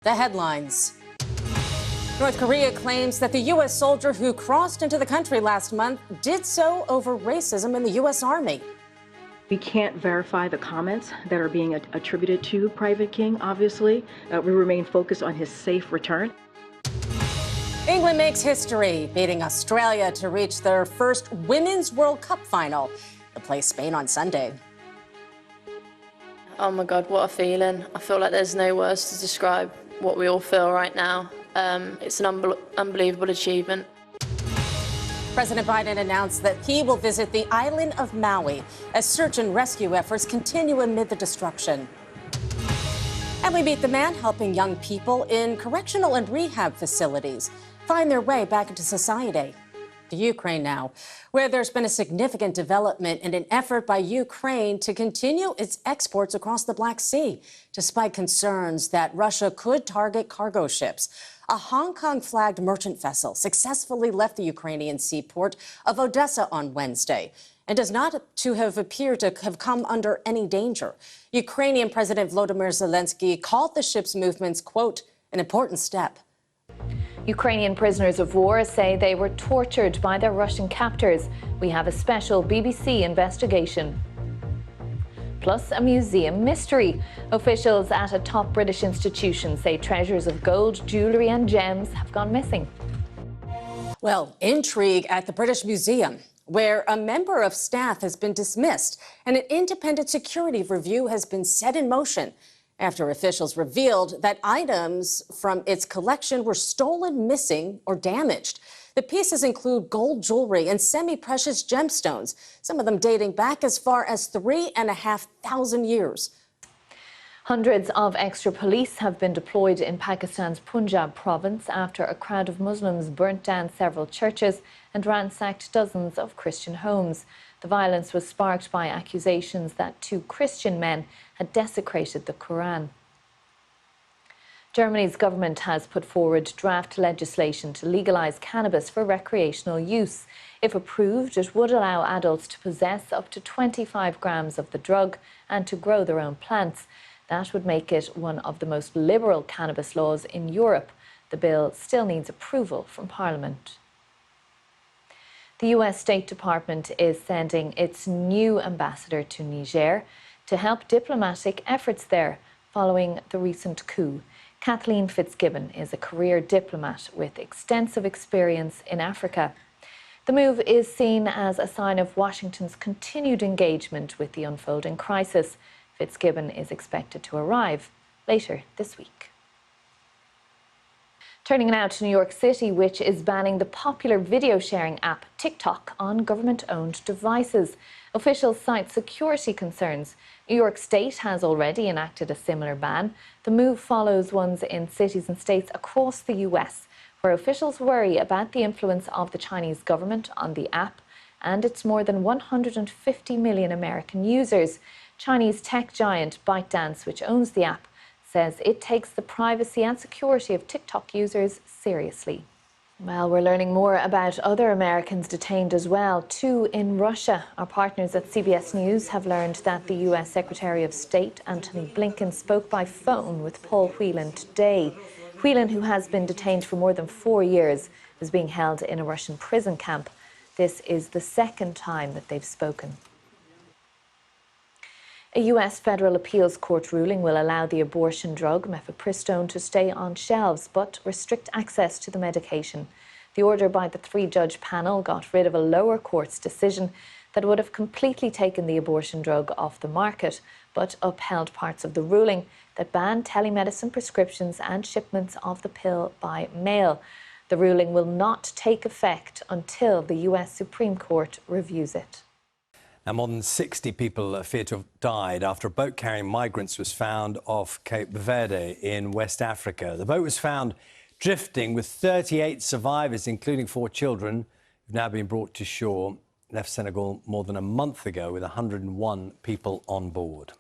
The headlines. North Korea claims that the U.S. soldier who crossed into the country last month did so over racism in the U.S. Army. We can't verify the comments that are being attributed to Private King, obviously. We remain focused on his safe return. England makes history, beating Australia to reach their first Women's World Cup final. They'll play Spain on Sunday. Oh my God, what a feeling. I feel like there's no words to describe what we all feel right now. It's an unbelievable achievement. President Biden announced that he will visit the island of Maui as search and rescue efforts continue amid the destruction. And we meet the man helping young people in correctional and rehab facilities find their way back into society. To Ukraine now, where there's been a significant development in an effort by Ukraine to continue its exports across the Black Sea, despite concerns that Russia could target cargo ships. A Hong Kong-flagged merchant vessel successfully left the Ukrainian seaport of Odessa on Wednesday and does not to have appeared to have come under any danger. Ukrainian President Volodymyr Zelensky called the ship's movements, quote, an important step. Ukrainian prisoners of war say they were tortured by their Russian captors. We have a special BBC investigation. Plus, a museum mystery. Officials at a top British institution say treasures of gold, jewellery and gems have gone missing. Well, intrigue at the British Museum, where a member of staff has been dismissed and an independent security review has been set in motion after officials revealed that items from its collection were stolen, missing, or damaged. The pieces include gold jewelry and semi-precious gemstones, some of them dating back as far as 3,500 years. Hundreds of extra police have been deployed in Pakistan's Punjab province after a crowd of Muslims burnt down several churches and ransacked dozens of Christian homes. The violence was sparked by accusations that two Christian men had desecrated the Quran. Germany's government has put forward draft legislation to legalise cannabis for recreational use. If approved, it would allow adults to possess up to 25 grams of the drug and to grow their own plants. That would make it one of the most liberal cannabis laws in Europe. The bill still needs approval from Parliament. The US State Department is sending its new ambassador to Niger to help diplomatic efforts there following the recent coup. Kathleen Fitzgibbon is a career diplomat with extensive experience in Africa. The move is seen as a sign of Washington's continued engagement with the unfolding crisis. Fitzgibbon is expected to arrive later this week. Turning now to New York City, which is banning the popular video sharing app TikTok on government-owned devices. Officials cite security concerns. New York State has already enacted a similar ban. The move follows ones in cities and states across the US, where officials worry about the influence of the Chinese government on the app and its more than 150 million American users. Chinese tech giant ByteDance, which owns the app, says it takes the privacy and security of TikTok users seriously. Well, we're learning more about other Americans detained as well, two in Russia. Our partners at CBS News have learned that the US Secretary of State, Antony Blinken, spoke by phone with Paul Whelan today. Whelan, who has been detained for more than 4 years, is being held in a Russian prison camp. This is the second time that they've spoken. A US federal appeals court ruling will allow the abortion drug mifepristone to stay on shelves but restrict access to the medication. The order by the three-judge panel got rid of a lower court's decision that would have completely taken the abortion drug off the market, but upheld parts of the ruling that banned telemedicine prescriptions and shipments of the pill by mail. The ruling will not take effect until the US Supreme Court reviews it. Now, more than 60 people are feared to have died after a boat carrying migrants was found off Cape Verde in West Africa. The boat was found drifting with 38 survivors, including 4 children, who've now been brought to shore. Left Senegal more than a month ago with 101 people on board.